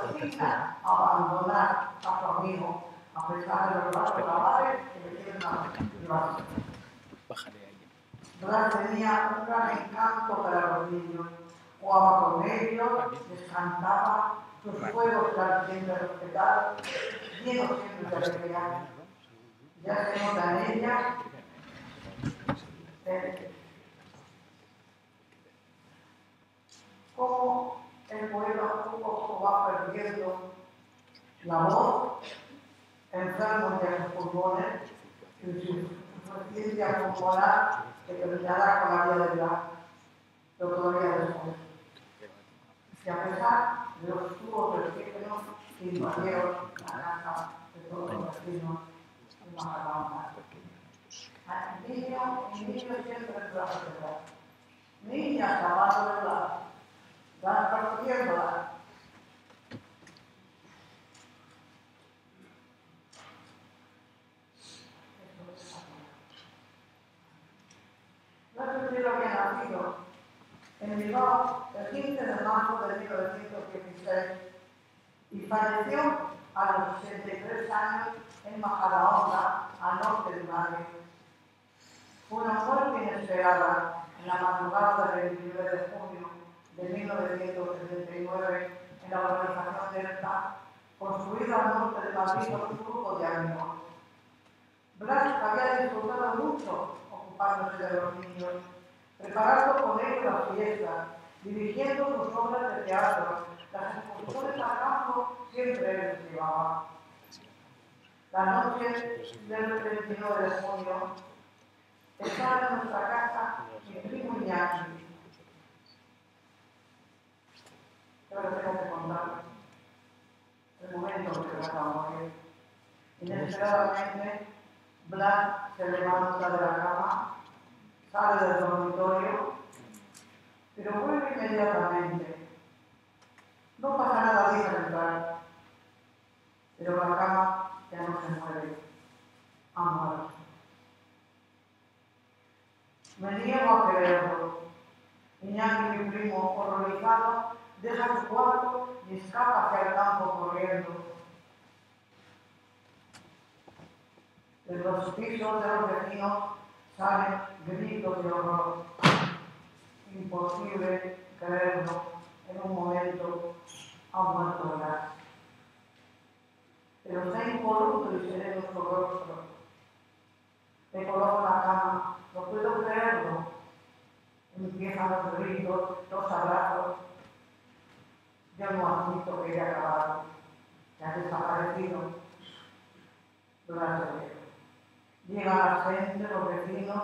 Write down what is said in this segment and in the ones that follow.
resigna a abandonar a su amigo, a pesar de los brazos avales que le quieren llevar. Blas tenía un gran encanto para los niños. Jugaba con ellos, les cantaba, sus juegos eran siempre respetados, llenos siempre de alegría. Ya se nota en ella cómo el poeta poco a poco va perdiendo la voz, enfermo de sus pulmones, y su suficiencia pulmonar que terminará con la vida de Blas, pero todavía después. Y a pesar de los tubos del oxígeno que invadieron la casa de todos los vecinos de Majadahonda. El niño siempre es la sociedad. Niña, zapato de Blas, van partiéndola. Blas primero había nacido en Bilbao el 15 de marzo de 1916 y falleció a los 63 años en Majadahonda, al norte de Madrid. Fue una muerte inesperada en la madrugada del 29 de junio de 1979 en la urbanización Delta, construida al norte de Madrid por un grupo de amigos. Blas había disfrutado mucho ocupándose de los niños, preparando con ellos las fiestas, dirigiendo sus obras de teatro, las exposiciones a campo siempre él les llevaba. La noche del 29 de junio estaba en nuestra casa mi primo Iñaki. Yo les tengo que contar el momento en que Blas va a morir. Inesperadamente, Blas se levanta de la cama, sale del dormitorio, pero vuelve inmediatamente. No pasa nada bien al entrar, pero la cama ya no se mueve. Ha muerto. Me niego a creerlo. Iñaki, mi primo, horrorizado, deja su cuarto y escapa hacia el campo corriendo. De los pisos de los vecinos salen gritos de horror. Imposible creerlo. En un momento ha muerto Blas. Pero está impoluto y sereno su rostro. Me coloco en la cama, no puedo creerlo. Empiezan los gritos, los abrazos. Yo no admito que haya acabado, que ha desaparecido. Blas se ve. Llega la gente, los vecinos.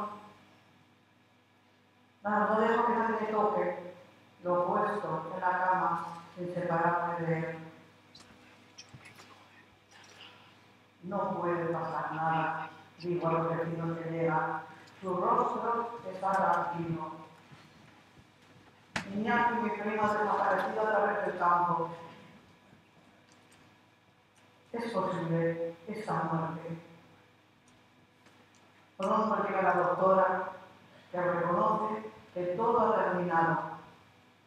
No dejo que nadie me toque. Lo he puesto en la cama sin separarme de él. No puede pasar nada, digo a los vecinos que llegan. Su rostro está tranquilo. Iñaki, mi primo, ha desaparecido a través del campo. Es posible esta muerte. Pronto llega la doctora, que reconoce que todo ha terminado.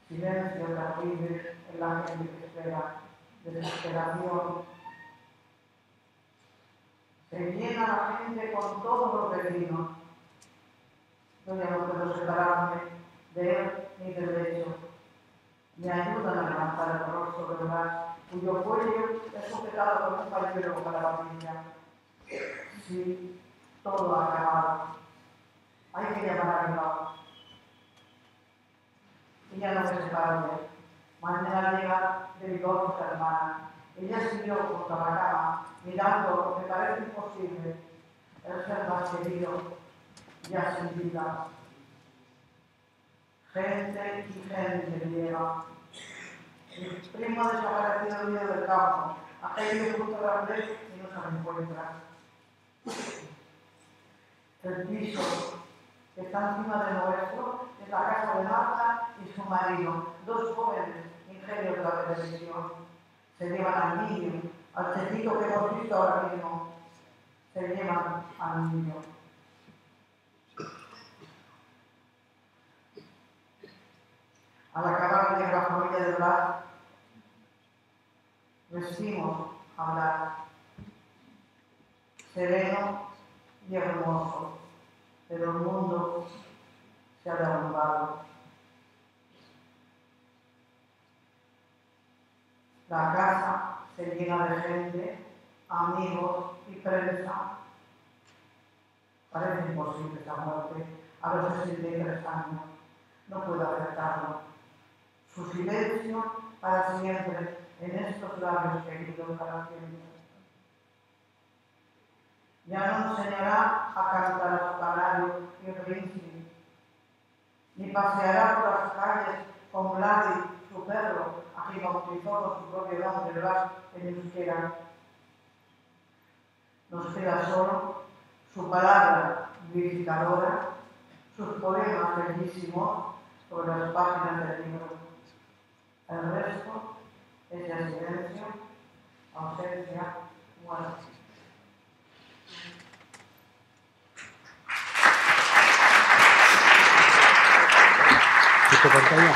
Silencio terrible en la gente que espera, desesperación. Se llena la gente con todos los vecinos. Yo ya no puedo separarme de él ni del lecho. Me ayudan a levantar el rostro de Blas, cuyo cuello es sujetado con un pañuelo para la familia. Sí, todo ha acabado. Hay que llamar a Bilbao. Ella no me separa de él. Mañana llega de Bilbao su hermana. Ella siguió junto a la cama, mirando lo que parece imposible, el ser más querido, ya sin vida. Gente y gente llega. Mi primo ha desaparecido en medio del campo. Ha caído junto a la pared y no se encuentra. El piso que está encima de nuestro es la casa de Marta y su marido, dos jóvenes ingenios de la televisión. Se llevan al niño, al chiquito que hemos visto ahora mismo. Se llevan al niño. Al acabar de la familia de Blas, vestimos hablar, sereno y hermoso, pero el mundo se ha derrumbado. La casa se llena de gente, amigos y prensa. Parece imposible esta muerte a los 63 años. No puedo aceptarlo. Su silencio para siempre en estos labios queridos para siempre. Ya no enseñará a cantar a su canario y príncipe, ni paseará por las calles con Vladi, su perro, a quien bautizó con su propio nombre, Blas, en euskera. Nos queda solo su palabra vivificadora, sus poemas bellísimos sobre las páginas del libro. El resto es ya silencio, ausencia, muerte. Pantalla.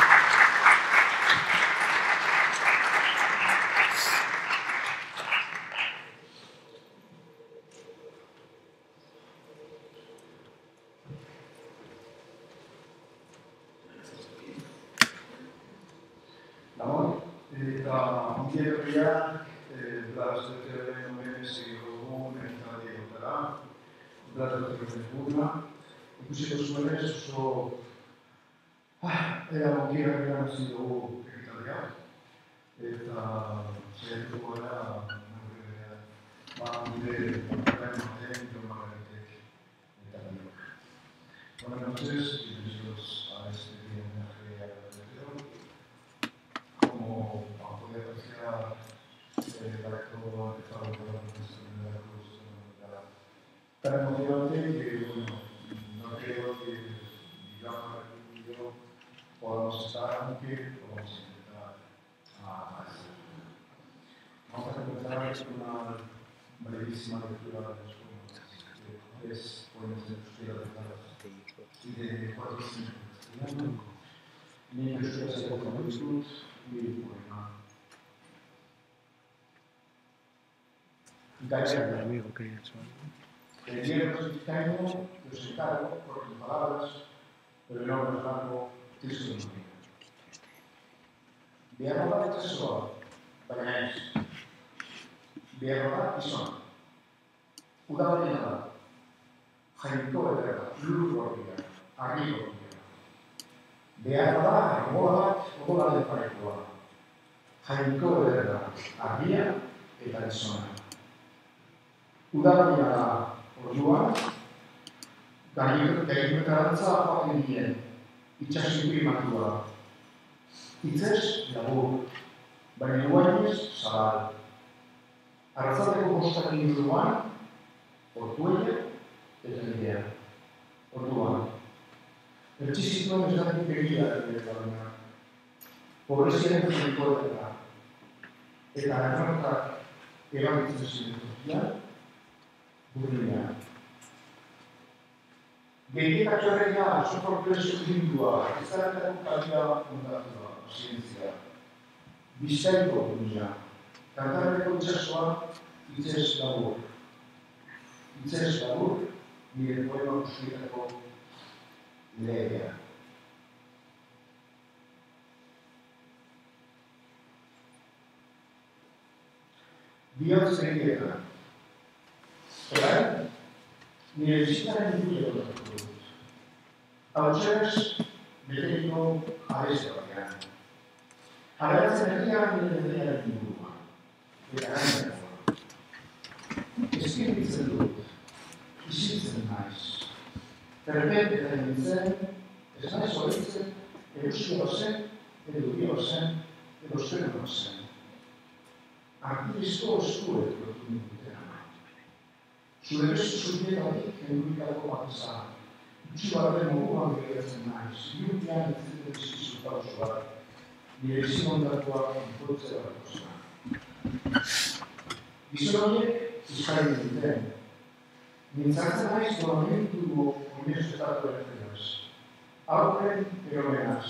Namonik, eta ondiek herriak, Blas Betearen omenez egogun eta diotara, Blas Betearen eguna, ikusiko zuenez oso era ondiek herriak hasi dugu egitalia, eta zaiatuko gara gure Margarren Marten, Jon Margaretek eta biok. Buenas noches, bienvenidos a este homenaje a Blas Betero. Como puede apreciar, el acto ha empezado con la presentación de la cruz tan emocionante que, bueno, no creo que digamos que yo podamos estar, aunque vamos a intentar hacer. Vamos a comenzar con una brevísima lectura de los poemas, de 3 poemas de euskera de Blas y de 4 en castellano. Mi euskera se llama y el poema. El amigo que hay El viernes vizcaíno que os encargo por tus palabras, pero el nombre blanco es un mío. Biarrola eta soa, baina ez. Biarrola izan. Udabarena da. Jainko ederra, lur gorria, argi gorria. Biarrola, argola bat, odola deparekoa. Jainko ederra, argia eta izona. Udabarena da, orduan, gainetarantza joaten dien, itxasiko imatua. Hitzez, labur, baina guainez, zabal. Arratzateko postak inguruan, ortuella eta nidea. Orduan, ertxizituen ez dakit begia baina. Pobreziaren jainkoetara. Eta errantak erabiltzen ziren tokian, burrinean. Gehienak jorrega oso progreso lingua, ezaretako kalia fundatua, zientzia. Bizkaiko dunia, kantarreko itxasoa, hitzez labur. Hitzez labur, nire poema guztietako lehea. Bihotz egietan. Orain, nire bizitaren dut dut. Hautzez, beteriko abeste batean. Aberatzen herrian nire herriaren inguruan. Eta gainerakoa. Eskirritzen dut. Izitzen naiz. Perpet eta nintzen, ez naiz horitzen, euskio zen, edo bio zen, edo zenero zen. Artizko eskuet lotu nintutena. Zure bestu zutietatik endurikako bat izan. Utsi baten moduan begiratzen naiz, biurtean etzeten zizkizu pausoak, nire izimondatuak inpoltze bat zen. Gizon horiek izkain duten. Mintzatzen naiz momentu oineztetatu erretenaz. Aurren eromenaz,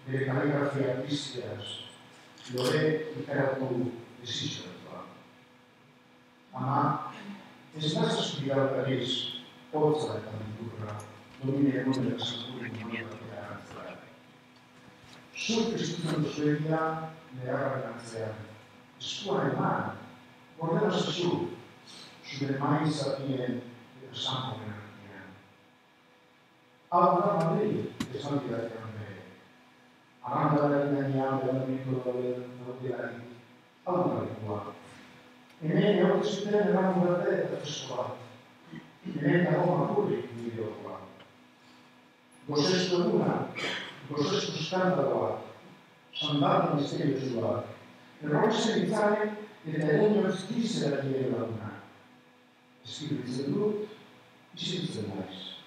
bere kaligrafia artistiaz, lo è il tu esistono. Ma è stato spiegato per esso, forza della cultura, domina il mondo della salute e della speranza. Sul Cristo sueña le arrancazioni, scuola in mano, guardando su, sulle mani sapien del santo venerdì. Allora Madrid, che sono di altri Andrea, amanda la rinaniana dell'amico della vita, allora qua. E me oggi si tenne la guardare da questo e me la Roma pure il video qua. Gosesto luna, gosesto scandalo, sandato in stelle suave. E Roma si iniziare e da legno stisse la chiede la luna. E scrive il brut, si dice mais.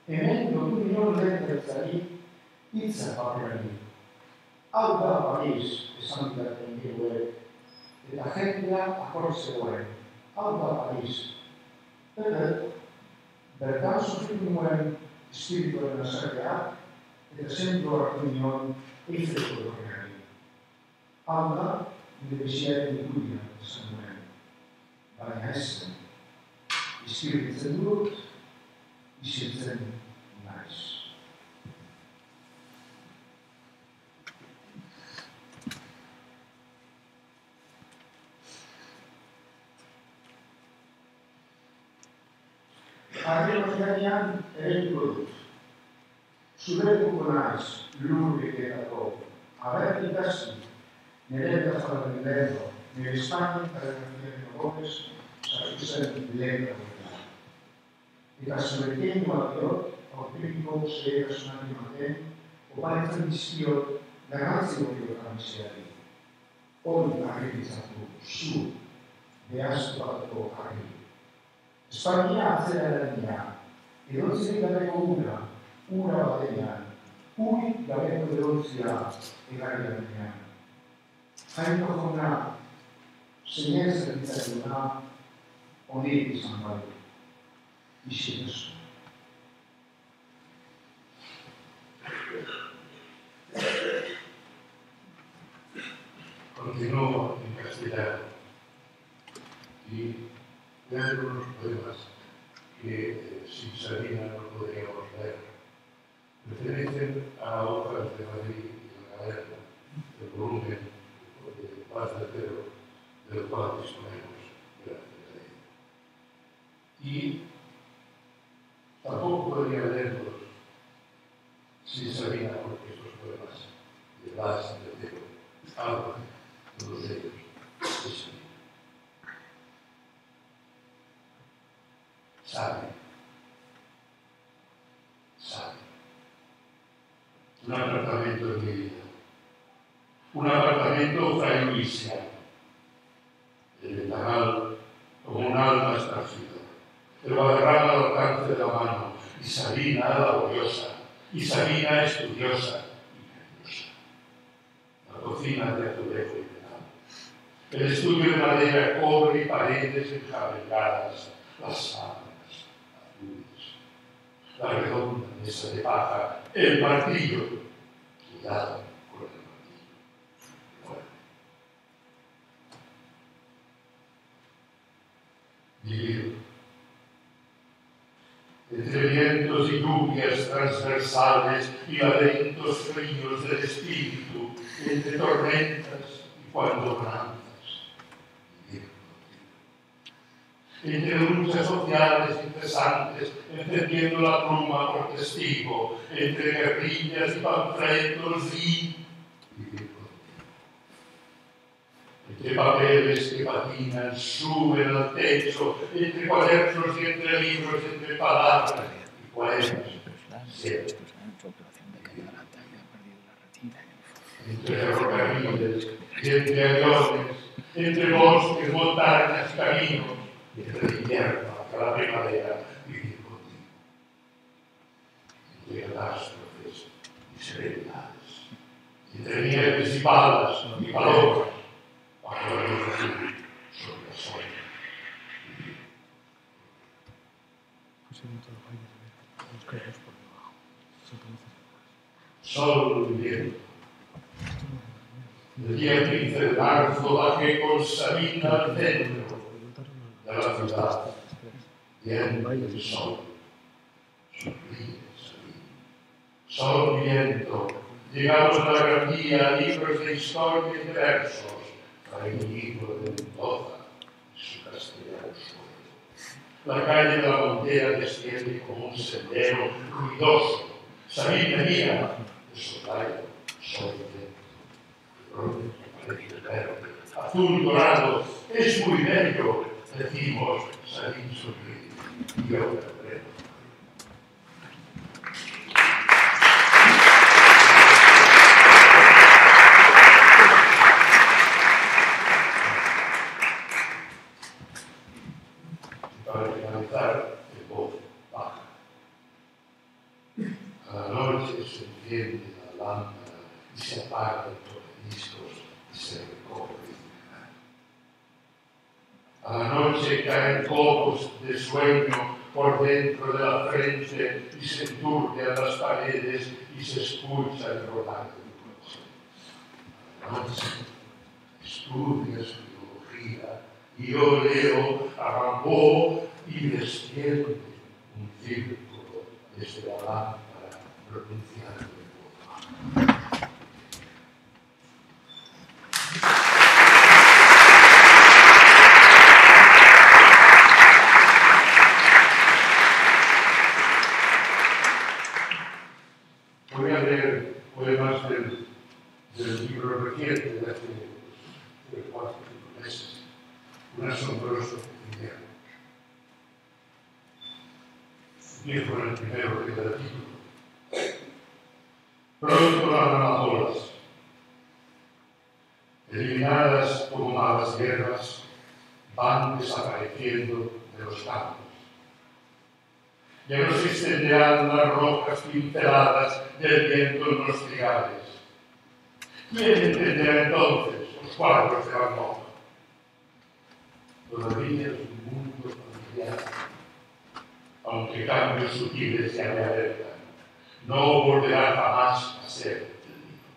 E meglio tu non lettere zari, izza papera lì. Alba paese, e santa tengue, e la gente a forse vuole, alba paese. Per caso più muore spirito della sagrada e da sempre la comunione e il freddo dell'organismo. Alba deve essere di guida di Samuele, vale essere il spirito del brut, il spirito del nice. Abbiamo italiani e riprodotti. Sulle comunais, l'unico che era proprio, avere i tassi, nell'era fare dell'euro, nelle Spagna, per le famiglie nobles, sarebbe l'euro. E da sovrintendo a Dio, al primo se era suonato di Matteo, o parezza di Sio, la razza di Dio la miseria. Poi ha realizzato su, e ha sparato a Dio. Spagna c'era la mia, e non si vede una batteria, cui la vento dell'Ozia e la mia. Hai una segnanza di Zaguna, onde di San Paolo, di Sceso. Continuo in castellano y leer unos poemas que sin Sabina no podríamos leer. Pertenecen a obras de Madrid y la Galerna, del volumen de Paz de Pedro, del cual disponemos gracias a ella. Y tampoco podría leerlos sin Sabina, porque estos poemas de Paz de Pedro hablan, todos ellos, de Sabina. Sabe. Un apartamento en mi vida. Un apartamento frailuisiano. El ventanal como un alma esparcida. El guadarrama al alcance de la mano. Y Sabina laboriosa. Y Sabina estudiosa y cariñosa. La cocina de azulejo y penal. El estudio de madera, cobre y paredes enjabegadas. Las sábanas. La redonda mesa de paja, el martillo, cuidado con el martillo. Bueno. Vivir entre vientos y lluvias transversales y laberintos ríos del espíritu, entre tormentas y cuando grandes. Entre luchas sociales interesantes, encendiendo la pluma por testigo, entre guerrillas y panfletos y entre papeles que patinan, suben al techo, entre cuadernos y entre libros, entre palabras y poemas. Siempre. Entre ferrocarriles y entre aviones, entre bosques, montañas y caminos. Y entre el invierno hasta la primavera vivir contigo. Entre catástrofes y serenidades. Entre nieves y balas y palomas. Bajo la luz azul sobre la sombra. Sol y viento. marzo bajé con Sabina al centro de la ciudad, viendo el sol. Sonríe, Sabina. Sol, viento. Llegamos a la Gandía, libros de historia y de versos, para el libro de Mendoza y su castellano suelo. La calle de la Montera desciende como un sendero ruidoso. Sabina mira, de soslayo, sol viento. Pronto parece verde, azul dorado, es muy bello, decimos, Sabina sonríe, y yo comprendo. Para finalizar, en voz baja. A la noche se enciende la lámpara y se apaga el tocadiscos y se recoge el canal. A la noche caen copos de sueño por dentro de la frente y se enturbian las paredes y se escucha el rodar del coche. A la noche estudia su biología y yo leo a Rimbaud y desciende un círculo desde la lámpara pronunciando en voz baja. Voy a leer poemas del libro reciente de hace 4 o 5 meses, un asombroso invierno. Empiezo con el primero que da el título. Pronto las amazonas, eliminadas como malas guerras, van desapareciendo de los campos. Ya no se extenderán las rojas pinceladas del viento en los trigales. ¿Quién entenderá entonces los cuadros de Van Gogh? Todavía es un mundo familiar, aunque cambios sutiles ya me alertan. No volverá jamás a ser el mismo.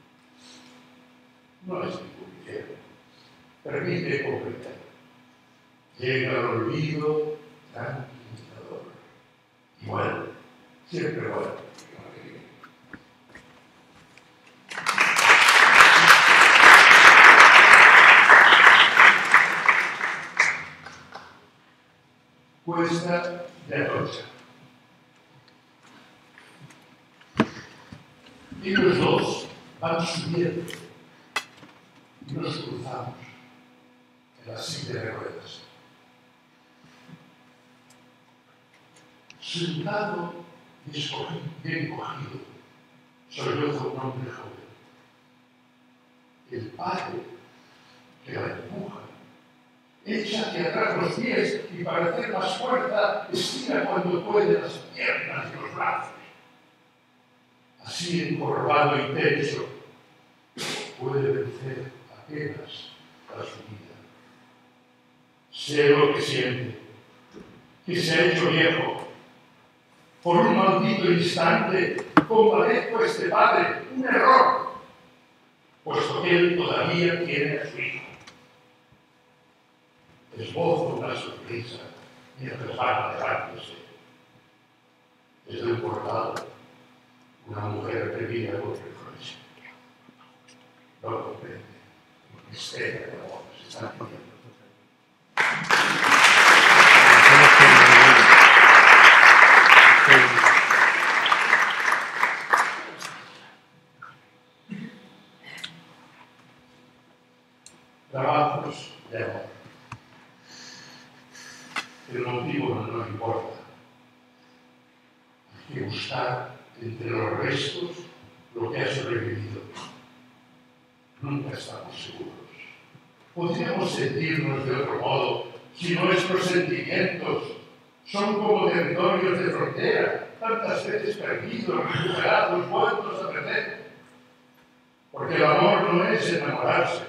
No es ningún infierno. Permite comprender. Llega al olvido tranquilizador. Y bueno, siempre bueno. Cuesta de Atocha. Y los dos van subiendo y nos cruzamos en la silla de ruedas. Sentado y bien cogido, solloza un hombre joven. El padre que la empuja, echa hacia atrás los pies y para hacer más fuerza estira cuando puede las piernas y los brazos. Así encorvado y tenso, puede vencer apenas a su vida. Sé lo que siente, que se ha hecho viejo. Por un maldito instante compadezco a este padre, un error, puesto que él todavía tiene a su hijo. Esbozo una sonrisa mientras va alejándose. Desde el portal, una mujer me mira con reproche. No comprende lo que espera de amor se está pidiendo. Trabajos de amor. El motivo no nos importa. Hay que buscar entre los restos lo que ha sobrevivido. Nunca estamos seguros. Podríamos sentirnos de otro modo si nuestros sentimientos son como territorios de frontera, tantas veces perdidos, recuperados, vueltos a perder. Porque el amor no es enamorarse.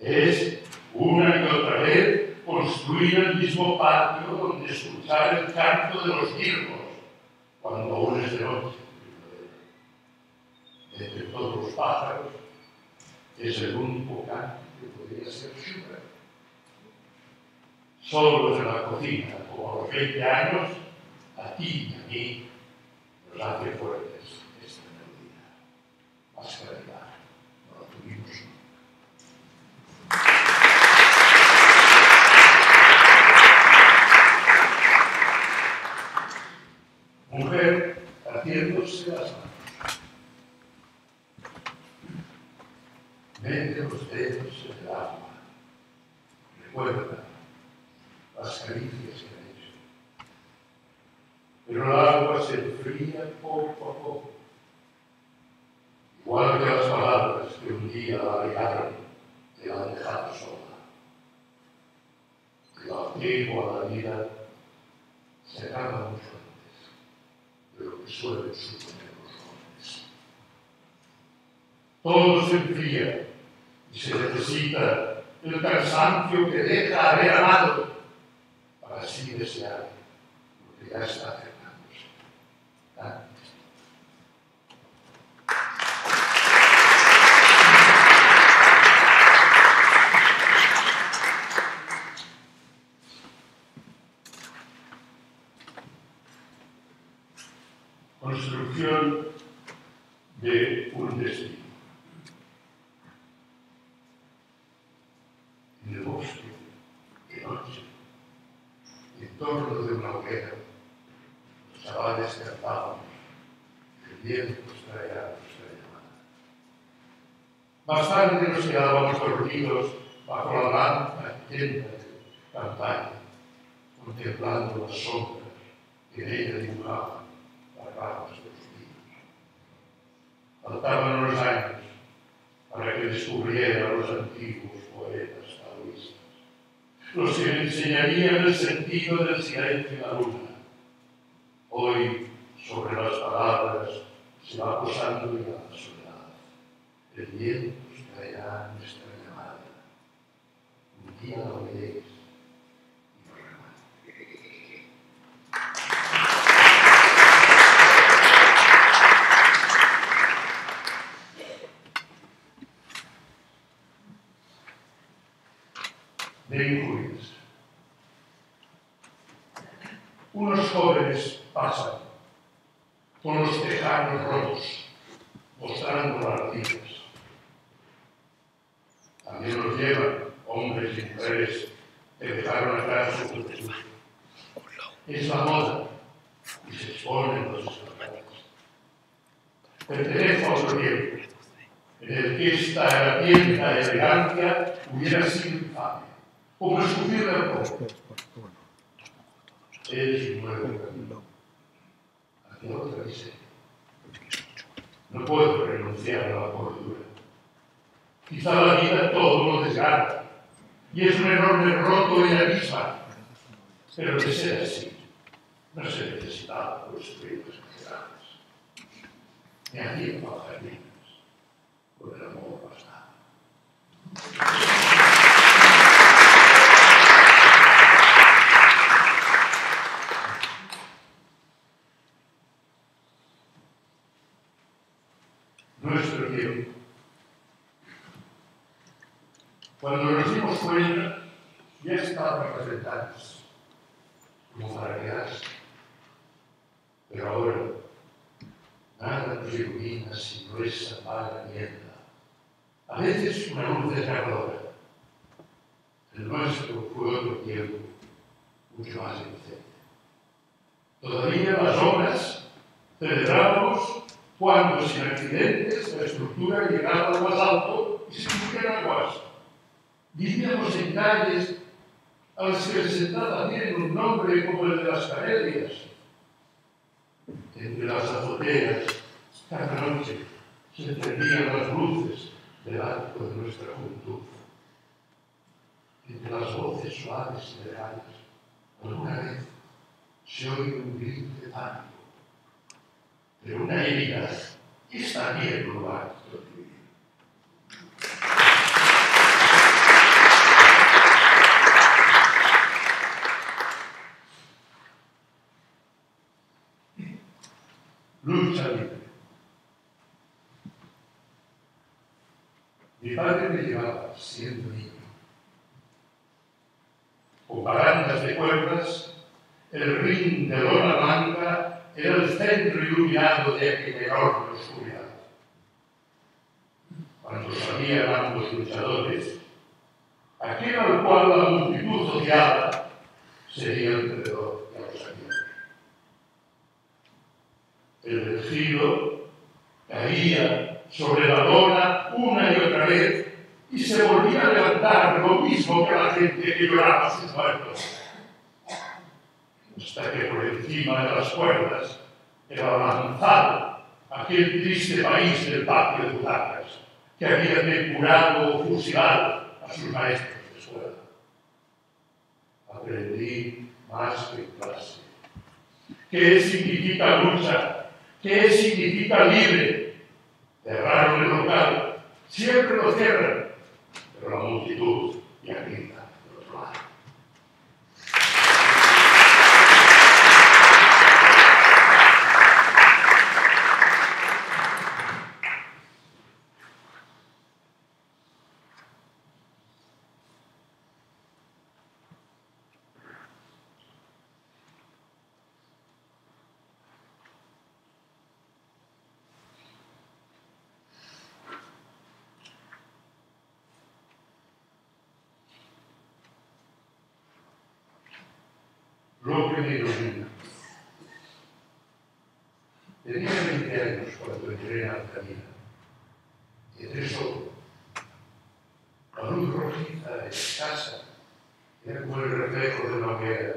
Es una y otra vez construir el mismo patio donde escuchar el canto de los mirlos cuando aún es de noche. Entre todos los pájaros, es el único canto que podría ser Schubert. Solo en la cocina, como a los 20 años, a ti y a mí nos hace fuertes esta melodía. Más claridad, no la tuvimos nunca. Mujer haciéndose las manos. Mete los dedos en el agua. Recuerda las caricias que han hecho. Pero el agua se enfría poco a poco. Igual que las palabras que un día la regaron te la han dejado sola. El apego a la vida se acaba mucho antes de lo que suelen suponer los hombres. Todo se enfría y se necesita el cansancio que deja haber amado para así desear lo que ya está acercándose. Construcción de un destino. En el bosque, de noche, en torno de una hoguera, los chavales cantábamos, el viento nos traerá nuestra llamada. Más tarde nos quedábamos dormidos bajo la lampa llena de campaña, contemplando las sombras que en ella dibujaban las ramas de los pinos. Faltaban los años para que descubriera a los antiguos poetas taoístas, los que me enseñarían el sentido del silencio de la luna. Hoy, sobre las palabras, se va posando ya la soledad. El viento nos traerá nuestra llamada. Un día la oiréis y nos recuerdo. De injurias. Unos jóvenes pasan con los tejanos rotos, mostrando las rodillas. También los llevan hombres y mujeres que dejaron atrás su juventud. Es la moda y se exponen los escaparates. Pertenece a otro tiempo en el que esta harapienta elegancia hubiera sido infame, como escupir del rojo. Es un nuevo camino hacia otra miseria. No puedo renunciar a la cordura. Quizá la vida todo lo desgarra y es un enorme roto en la misma, pero de ser así, no se necesitaba construir las catedrais. Ni hacían jardines, con el amor bastaba. Nuestro tiempo. Cuando nos dimos cuenta, ya estaban representados como para quedarse. Pero ahora, nada nos ilumina sino esa vaga niebla. A veces una luz desgarradora. El nuestro fue otro tiempo, mucho más inocente. Todavía las obras celebramos cuando, sin accidentes, la estructura llegaba a lo más alto y se cubrían aguas. Vivíamos en calles a las que se sentaba bien un nombre como el de las Canelias. Entre las azoteas, cada noche se encendían las luces del arco de nuestra juventud. Entre las voces suaves y lejanas, alguna vez se oye un grito de pánico. Pero una herida es también un lugar donde vivir. Lucha libre. Mi padre siendo niño. Con barandas de cuerdas, el ring de lona blanca era el centro iluminado de aquella enorme oscuridad. Cuando salían ambos luchadores, aquel al cual la multitud odiaba sería el perdedor de los amigos. El elegido caía sobre la lona una y otra vez y se volvía a levantar lo mismo que la gente que lloraba a sus muertos. Hasta que por encima de las cuerdas era lanzado aquel triste país del patio de butacas que había depurado o fusilado a sus maestros de escuela. Aprendí más que en clase. ¿Qué significa lucha? ¿Qué significa libre? Cerraron el local, siempre lo cierran, pero la multitud ya grita del otro lado. Lo que me ilumina. Tenía 20 años cuando entré en Altamira. Y entré solo. La luz rojiza de casa era como el reflejo de una hoguera,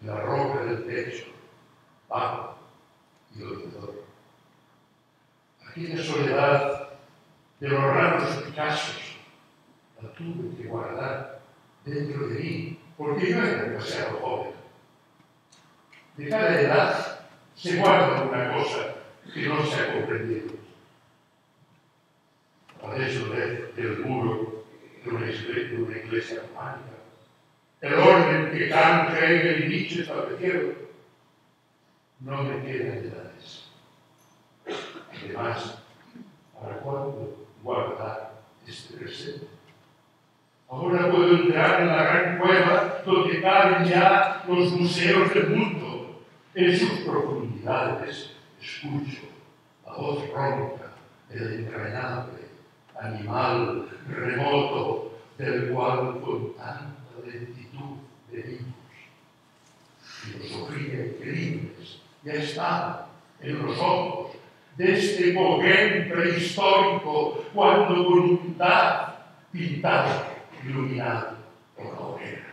la roca del techo, bajo y alrededor. Aquella soledad de los raros Picassos la tuve que guardar dentro de mí, porque yo era demasiado joven. De cada edad se guarda una cosa que no se ha comprendido. Por eso del muro de una iglesia románica, el orden que Kant, Hegel y Nietzsche establecieron, no me quedan edades. Además, ¿para cuándo guardar este presente? Ahora puedo entrar en la gran cueva donde caben ya los museos del mundo. En sus profundidades escucho la voz ronca del entrañable animal remoto del cual con tanta lentitud venimos. Filosofía y crímenes ya están en los ojos de este Gauguin prehistórico cuando voluntad pintaba iluminado por la hoguera.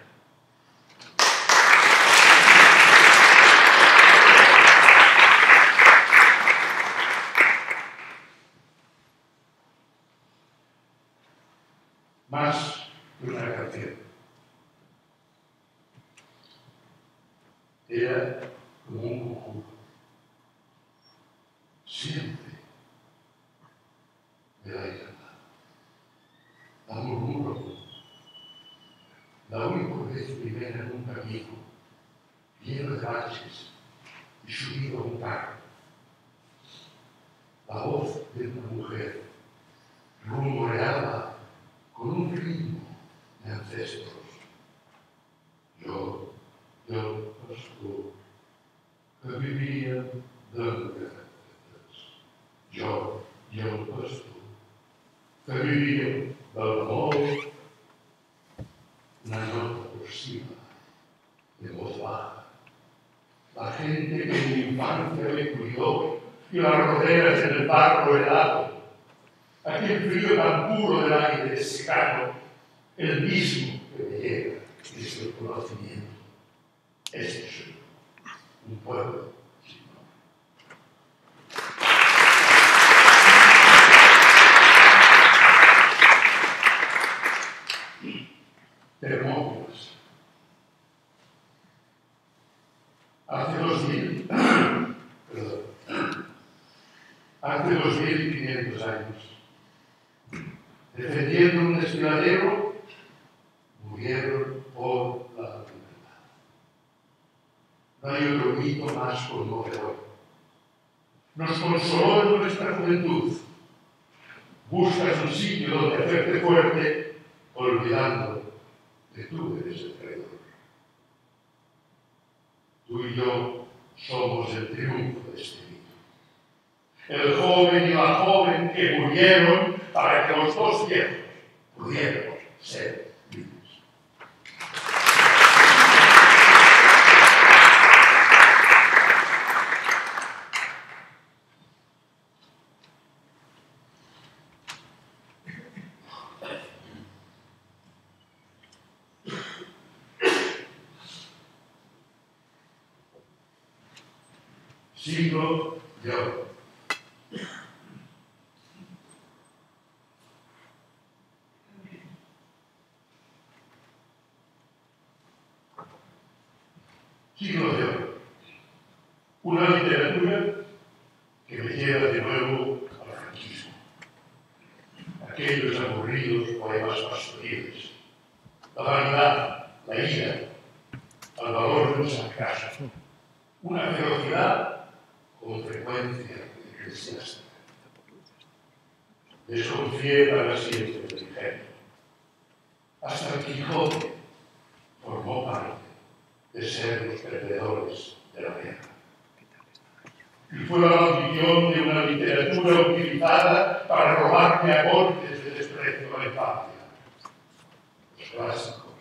Más que una canción. Era como un conjuro. Siempre me la he cantado. La murmuro. La única vez primera en un camino lleno de baches y subido a un carro. La voz de una mujer rumoreaba con un ritmo de ancestros. Yo, pastor, que vivia danças. Yo, pastor, que vivia del amor, una nota por cima, de voz baja. La gente que en mi infancia me cuidó y las roderas en el barro helado. Aquel frío tan puro del aire secano, el mismo que me llega desde el conocimiento. Este es un pueblo sin nombre. Termópilas. Hace 2500 años, defendiendo un desfiladero, murieron por la libertad. No hay otro mito más conmovedor. Nos consoló en nuestra juventud. Buscas un sitio donde hacerte fuerte olvidando que tú eres el traidor. Tú y yo somos el triunfo de este mito. El joven y la joven que murieron para que los dos viejos pudiéramos ser libres. Siglo de oro. Siglo de oro. Una literatura que me lleva de nuevo al franquismo. Aquellos aburridos poemas pastoriles. La vanidad, la ira, al valor de un sarcasmo. Una ferocidad con frecuencia eclesiástica. Desconfié para siempre del ingenio. Hasta el Quijote formó parte de ser los perdedores de la guerra. Y fue la maldición de una literatura utilizada para robarme a golpes de desprecio a la infancia. Los clásicos,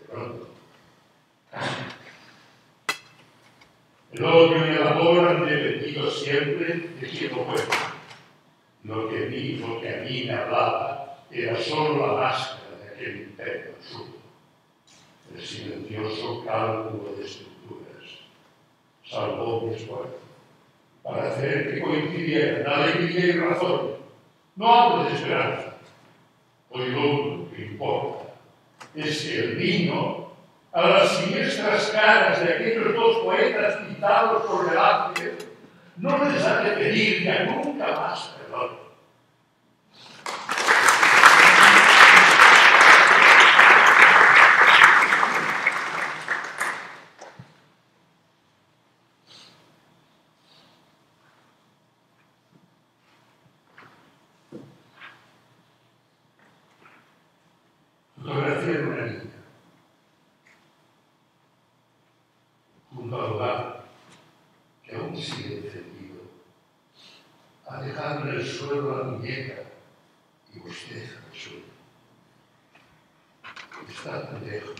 de pronto, el odio y el amor han dependido siempre de quien lo fue. Lo que a mí me hablaba era solo la máscara de aquel imperio absurdo. El silencioso cálculo de estructuras salvó mi esfuerzo para hacer que coincidieran alegría y razón. No hablo de esperanza. Hoy lo único que importa es que el vino, a las siniestras caras de aquellos dos poetas pintados por Velázquez, no les ha de pedir ya nunca más perdón. Fotografía de una niña junto al hogar que aún sigue encendido. Ha dejado en el suelo la muñeca y bosteza el sueño. Está tan lejos.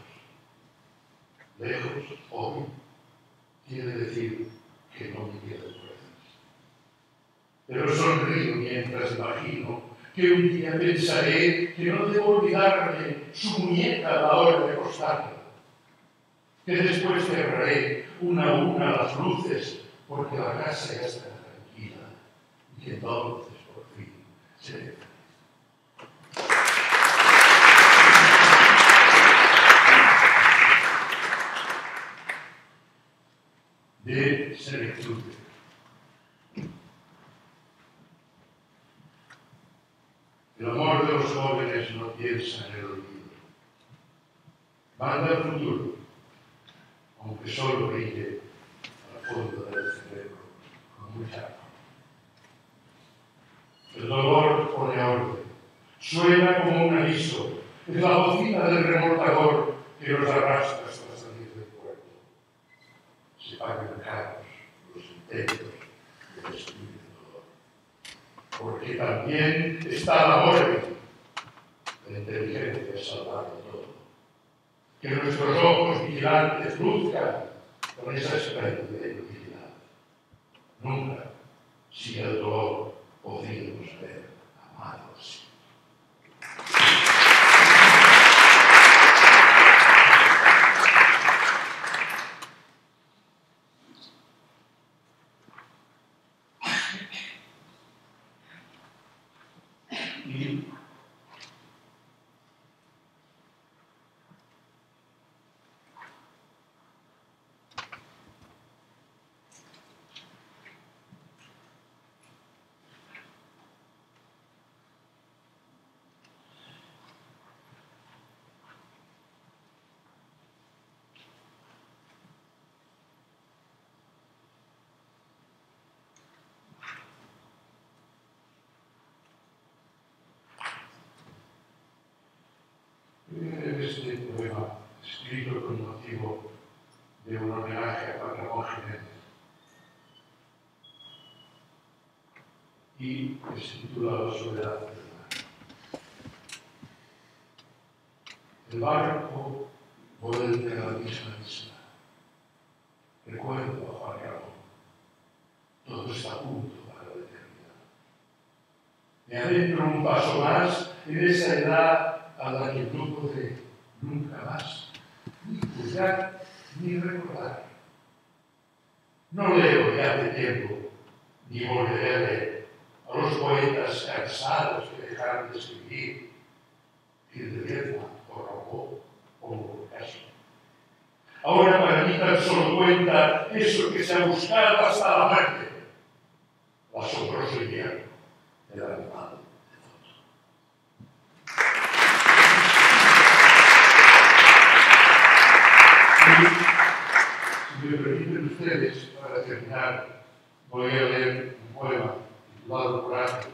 Lejos, hoy, quiere decir que no me quedan fuerzas. Pero sonrío mientras imagino que un día pensaré que no debo olvidarme su muñeca a la hora de acostarme. Que después cerraré una a una las luces porque la casa ya estará tranquila y que entonces por fin seré feliz. De senectud. El amor de los jóvenes no piensa en el olvido. Manda al futuro, aunque solo brille al fondo del cerebro con mucha agua. El dolor pone orden, suena como un aviso, es la bocina del remolcador que nos arrastra hasta salir del puerto. Se pagan caros los intentos de destruir el dolor. Porque también está la muerte, la inteligencia es salvarlo todo. Que nuestros ojos vigilantes luzcan con esa espléndida inutilidad. Nunca, sin el dolor, podríamos haber amado así. Y En este poema, escrito con motivo de un homenaje a Juan Ramón Jiménez, y es titulado Soledad del mar. El barco vuelve a la misma isla. Recuerdo a Juan Ramón. Todo está a punto para la eternidad. Me adentro un paso más en esa edad a la que no podré nunca más ni juzgar ni recordar. No leo de hace tiempo, ni volveré a leer a los poetas cansados que dejaron de escribir, Gil de Viedma o Rimbaud o Boccaccio. Ahora para mí tan solo cuenta eso que se ha buscado hasta la muerte, el asombroso invierno del animal de fondo. Si me permiten ustedes, para terminar, voy a leer un poema titulado Coraje,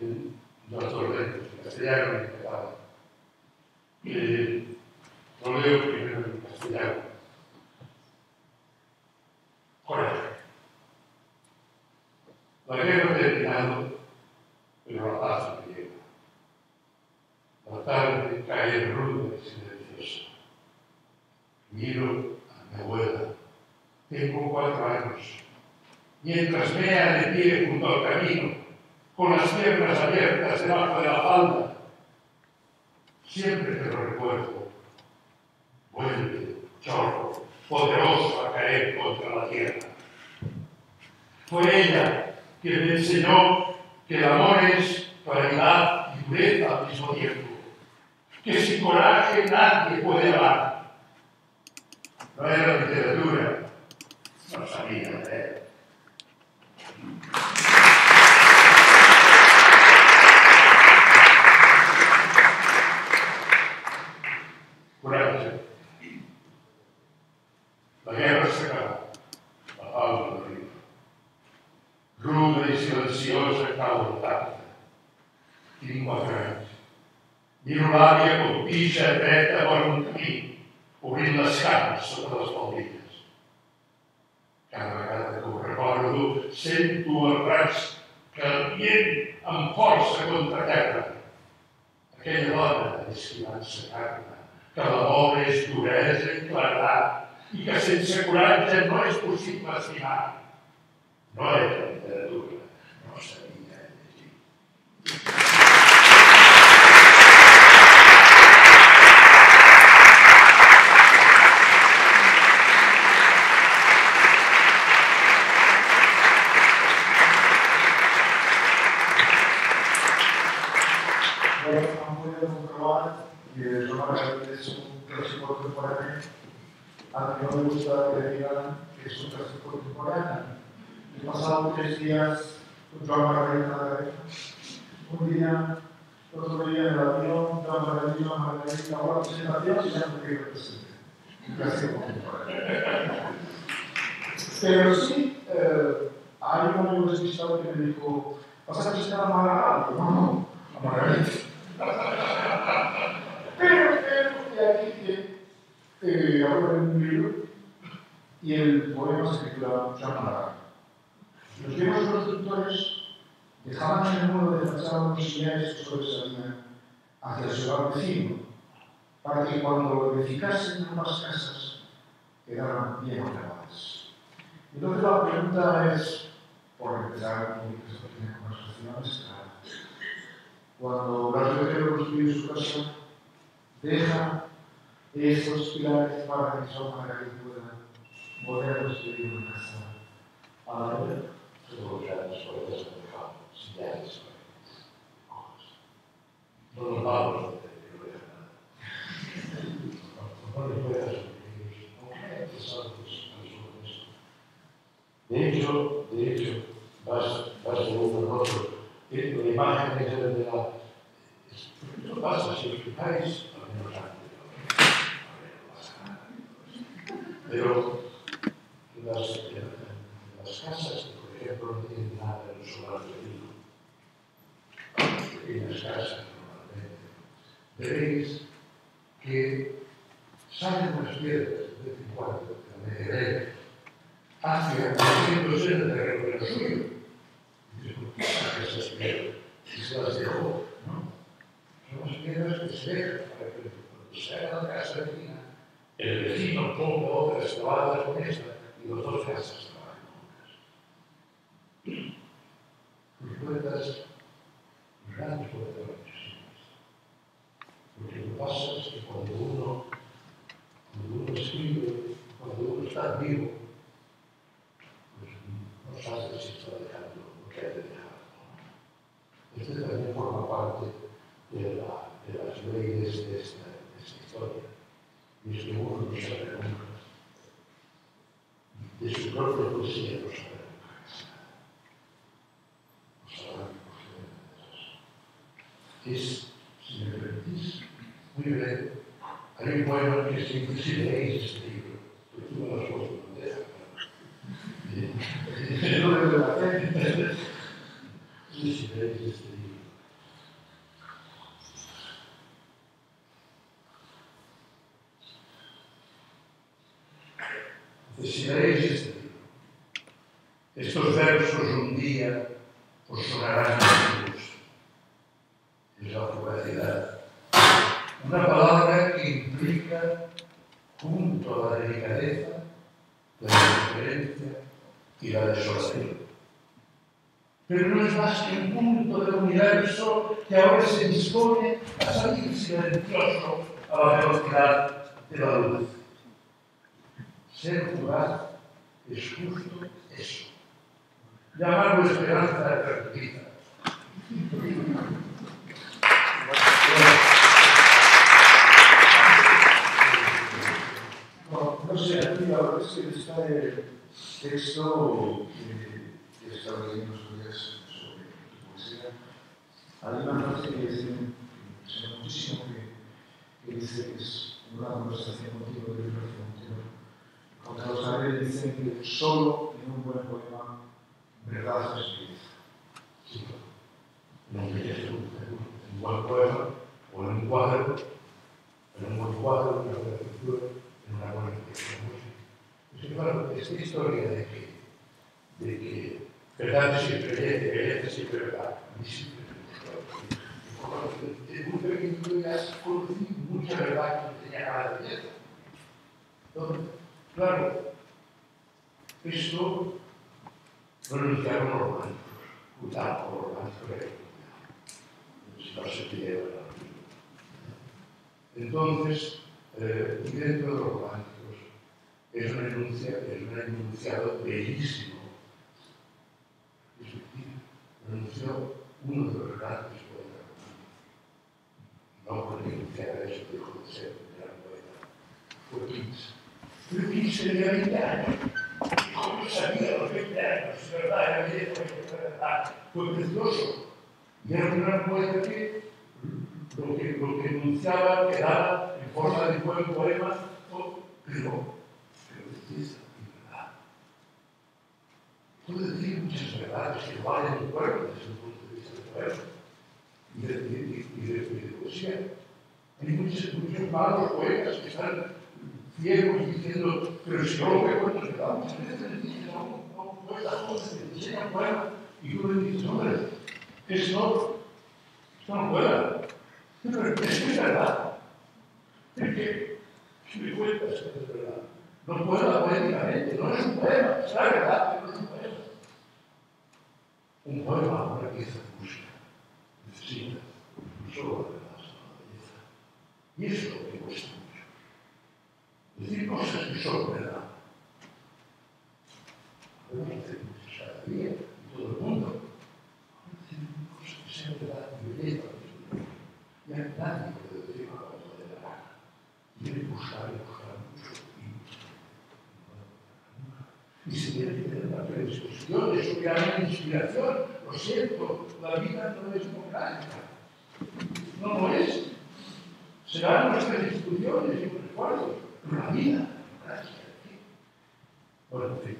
en dos tormentos, en castellano y en catalán. Lo leo primero en castellano. Coraje. La guerra ha terminado, pero la paz no llega. La tarde cae ruda y silenciosa. Miro a mi abuela. Tengo 4 años. Mientras mea de pie junto al camino, con las piernas abiertas debajo de la falda, siempre que lo recuerdo, vuelve, chorro, poderoso a caer contra la tierra. Fue ella que me enseñó que el amor es claridad y dureza al mismo tiempo, que sin coraje nadie puede amar. No era literatura, no sabía leer. Coraje. La guerra se acaba, la pausa del río. Ruda y silenciosa cau tarda. Tinc 4 anys. Miro l'àvia com pixa dreta per un camí, obrint les cames sota les faldilles. Cada vegada que ho recordo, sento el raig calent amb força contra terra. Aquella dona és qui va ensenyar-me que l'amor és duresa i claredat i que sense coratge no és possible estimar. No era literatura, no sabia llegir. Han podido comprobar que Roma es un clásico contemporáneo. A mí no me gusta que digan que es un clásico contemporáneo. He pasado 3 días con Joan Margarita de la Vega. Un día, otro día en el avión, Joan Margarita, ahora presentación y ya no quiero presente. Un clásico contemporáneo. Pero sí, hay un amigo despistado que me dijo, ¿vas a presentar a Margarita? No, a Margarita. Pero que aquí que ahora en un libro y el poema se titula Chamarra. Los viejos constructores dejaban en el muro de fachada unos sillares que sobresalían hacia el solar vecino, para que cuando edificasen nuevas casas quedaran bien ordenadas. Entonces la pregunta es, por empezar, que esto tiene conversaciones, cuando Blas de Otero construye su casa, deja esos pilares para que Joan Margarita pueda volver a construir una casa a la hora. Seguro que los poetas han dejado sillares para hojas. No nos vamos a tener que no dejar nada. No les puedas escribir, aunque pesados a eso. De hecho, vas de uno al otro. La imagen es de la... Esto pasa si os fijáis, al menos antes. Pero las casas que, por ejemplo, no tienen nada en los solares de vino, pequeñas casas normalmente, veréis que salen unas piedras de vez en cuando, de haciendo ser el terreno de lo suyo. Y dice, ¿por qué saca esas piedras? Y se las dejó, ¿no? Son las piedras que se dejan para que cuando se haga la casa vecina, el vecino ponga otras clavadas con esta y los dos casas trabajan juntas. Los poetas, los grandes poetas lo han hecho siempre. Lo que pasa es que cuando uno escribe, cuando uno está vivo, pues no sabe si está dejando lo que ha de dejar. Este también forma parte de las leyes de esta historia. Y es que uno no sabe nunca. De su propia poesía no sabe nunca. No sabe nunca. Es, si me permitís, muy breve. Hay un poema que se dice, si leéis este libro, porque tú me lo has puesto en bandeja. Si leéis este libro. Si leéis este libro, estos versos un día os sonarán antiguos. Es la fugacidad. Una palabra que implica, junto a la delicadeza, la indiferencia y la desolación. Pero no es más que un punto del universo que ahora se dispone a salir silencioso a la velocidad de la luz. Ser fugaz es justo eso. Llamarlo esperanza perdida. No sé, a mí la verdad es que este texto que he estado leyendo estos días sobre tu poesía, hay una frase que me impresiona muchísimo, que dice que es una conversación contigo de Luis Montero. Con Carlos Abre dicen que solo en un buen poema verdad se escribe. Sí, no embellece un buen poema o en un cuadro, en un buen cuadro, en una buena pintura, en una buena música. Es que, claro, esta historia de que verdad siempre belleza siempre verdad, a mí siempre me gustó. Desde muy pequeño ya conocí mucha verdad que no tenía nada de belleza. Entonces, claro, esto lo enunciaron los románticos. Cuidado con los románticos, si no se pide la entonces, y dentro de los románticos, es un enunciado bellísimo. Es decir, lo enunció uno de los grandes poetas románticos. No porque enunciara eso dejó de ser un gran poeta. Fue Keats. Pero Keats tenía 20 años. ¿Cómo sabía a los 20 años? Es verdad, era belleza, es verdad. Fue precioso. Y era un gran poeta que lo que enunciaba quedaba en forma de buen poema, pero belleza y verdad. Puede decir muchas verdades que valen un cuerpo desde el punto de vista del poema y de poesía. Hay muchos malos poetas que están ciegos diciendo, pero si no lo veo, pues verdad. Muchas veces les dicen a un poeta joven que te enseña un poema y tú le dices, hombre, esto no pueda. Pero es verdad. Es que, si me cuentas que es verdad, no pueda poéticamente, no es un poema, es la verdad, pero no es un poema. Un poema, una pieza de música, necesita no solo la verdad, sino la belleza. Y eso es lo que cuesta mucho. Decir cosas que son verdad. Podemos hacer muchas cada día, y todo el mundo. Podemos decir cosas que sean verdad y belleza. Y a nadie puede decir una cosa de la gana. Quiere buscar mucho y se tiene que tener una predisposición, eso que hay una inspiración. Lo siento, la vida no es democrática. No lo es. Serán nuestras instituciones y nuestros esfuerzos, pero la vida no es democrática. Bueno, en fin.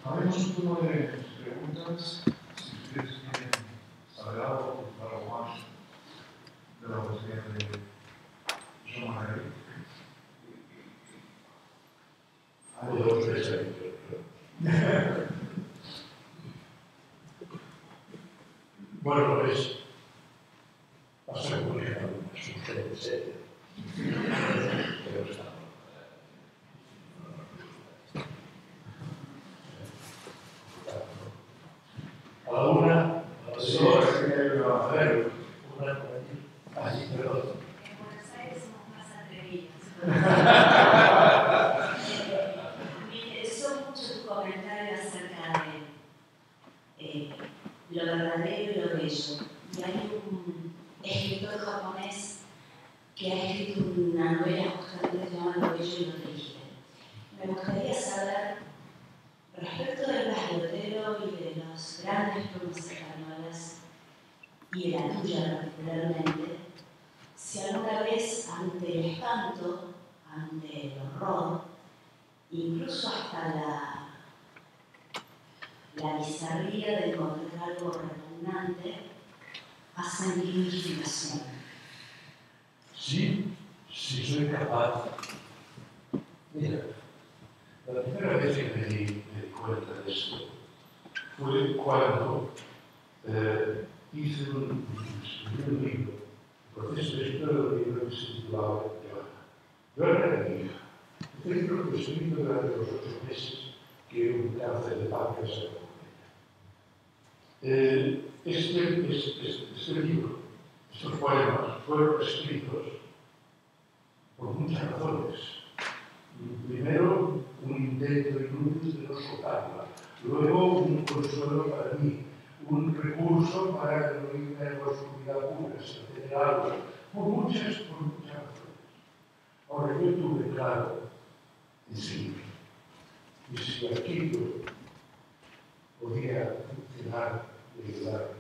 Haremos un turno de preguntas. preguntas. Si ustedes quieren saber algo más de la poesía de Jean-Marie. Algo de los pensamientos. Bueno, pues, pasa a comunicar una sugerencia seria. Pero está. A la una, a las dos, a ver, una por allí. Allí, perdón. En Buenos Aires somos más atrevidos. Me interesó mucho tu comentario acerca de lo verdadero y lo bello. Y hay un escritor japonés que ha escrito una novela justamente llamada Lo bello y lo triste. Me gustaría saber, respecto del Bagliotero y de las grandes plumas españolas, y de la tuya particularmente, si alguna vez ante el espanto, ante el horror, incluso hasta la bizarría de encontrar algo repugnante, has sentido inspiración. Sí, sí soy capaz. Mira, la primera vez que me di cuenta de esto fue cuando hice un libro, el proceso de escritura de un libro que se titulaba Joana. Joana era mi hija. Este libro fue escrito durante los 8 meses que un cáncer de páncreas se acabó con ella. Este libro, estos poemas, fueron escritos por muchas razones. Primero, un intento inútil de no soltarla. Luego, un consuelo para mí. Un recurso para que no irme a la oscuridad pura, sin tener algo. Por muchas razones. Ahora, yo tuve claro enseguida. Y si aquello podía funcionar y ayudarme,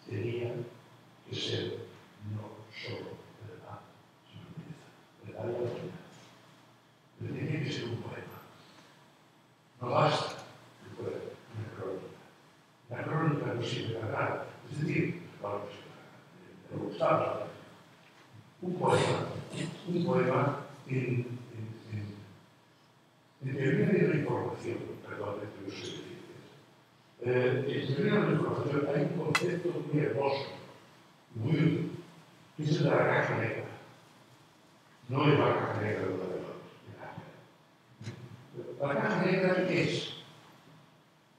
tenía que ser no solo verdad, sino verdad y autoridad. Pero tenía que ser un poema. No basta que fuera una crónica. La crónica no sirve para nada. Es decir, no me gustaba. Un poema en teoría de la información, perdón, que no sé decir. En teoría de la información hay un concepto muy hermoso, muy útil, que es el de la caja negra. No es la caja negra de los navegadores. La caja negra es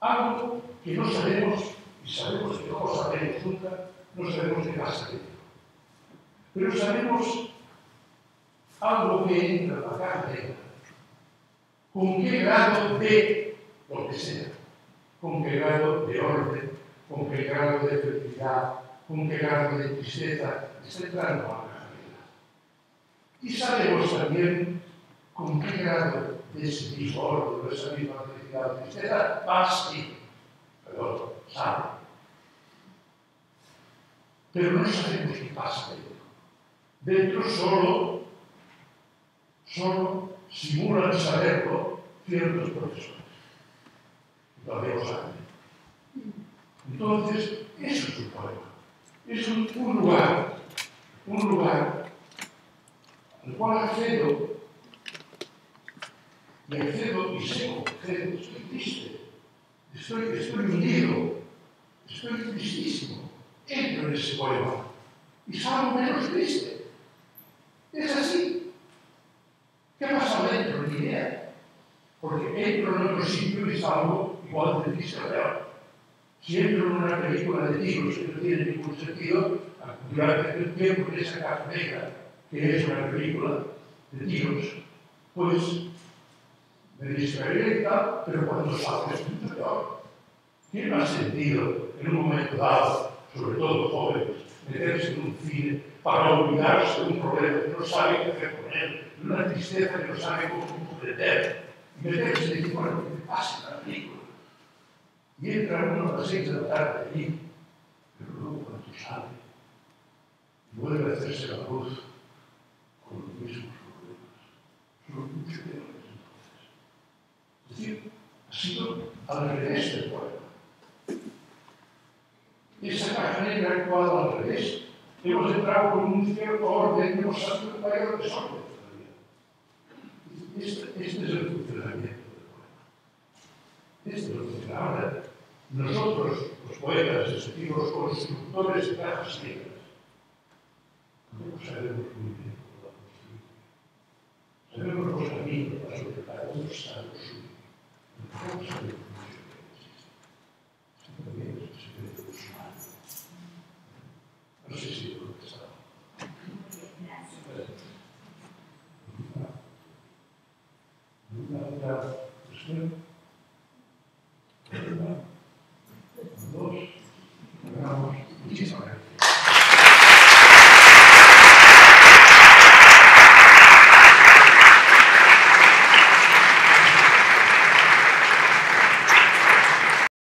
algo que no sabemos, y sabemos que no lo sabemos nunca, no sabemos qué pasa dentro. Pero sabemos algo que entra en la caja negra, con qué grado de lo que sea, con qué grado de orden, con qué grado de felicidad, con qué grado de tristeza está entrando a la caja negra. Y sabemos también con qué grado de ese mismo orden, de esa misma felicidad o tristeza va a salir. Perdón, sale. Pero no sabemos qué pasa dentro. Dentro solo simulan saberlo ciertos profesores. Todavía lo saben. Entonces, eso es un poema. Es un lugar al cual accedo y sé cómo accedo. Estoy triste, estoy hundido, estoy tristísimo. Entro en ese poema y salgo menos triste. Es así. ¿Qué ha pasado dentro? Ni idea. Porque entro en otro sitio y salgo igual de triste o peor. Si entro en una película de tiros que no tiene ningún sentido, durante el tiempo de esa caja negra, que es una película de tiros, pues me distraeré y tal, pero cuando salgo es mucho peor. ¿Quién no ha sentido en un momento dado, sobre todo los jóvenes, meterse en un cine para olvidarse de un problema que no sabe qué hacer con él, de una tristeza que no sabe cómo comprender, y meterse y decir, bueno, ¿qué pasa en la película? Y entra uno a las 6 de la tarde allí, pero luego cuando sale, vuelve a hacerse la luz con los mismos problemas. Son mucho peores entonces. Es decir, al revés del poema. Esa caja negra ha actuado al revés. Hemos entrado con un cierto orden y hemos salido un mayor desorden todavía. Este es el funcionamiento del poema. Este es el funcionamiento. Ahora, nosotros, los poetas, decimos los constructores de cajas negras, no sabemos muy bien cómo la construimos. Sabemos los caminos para sobre cada uno está lo suyo. No sabemos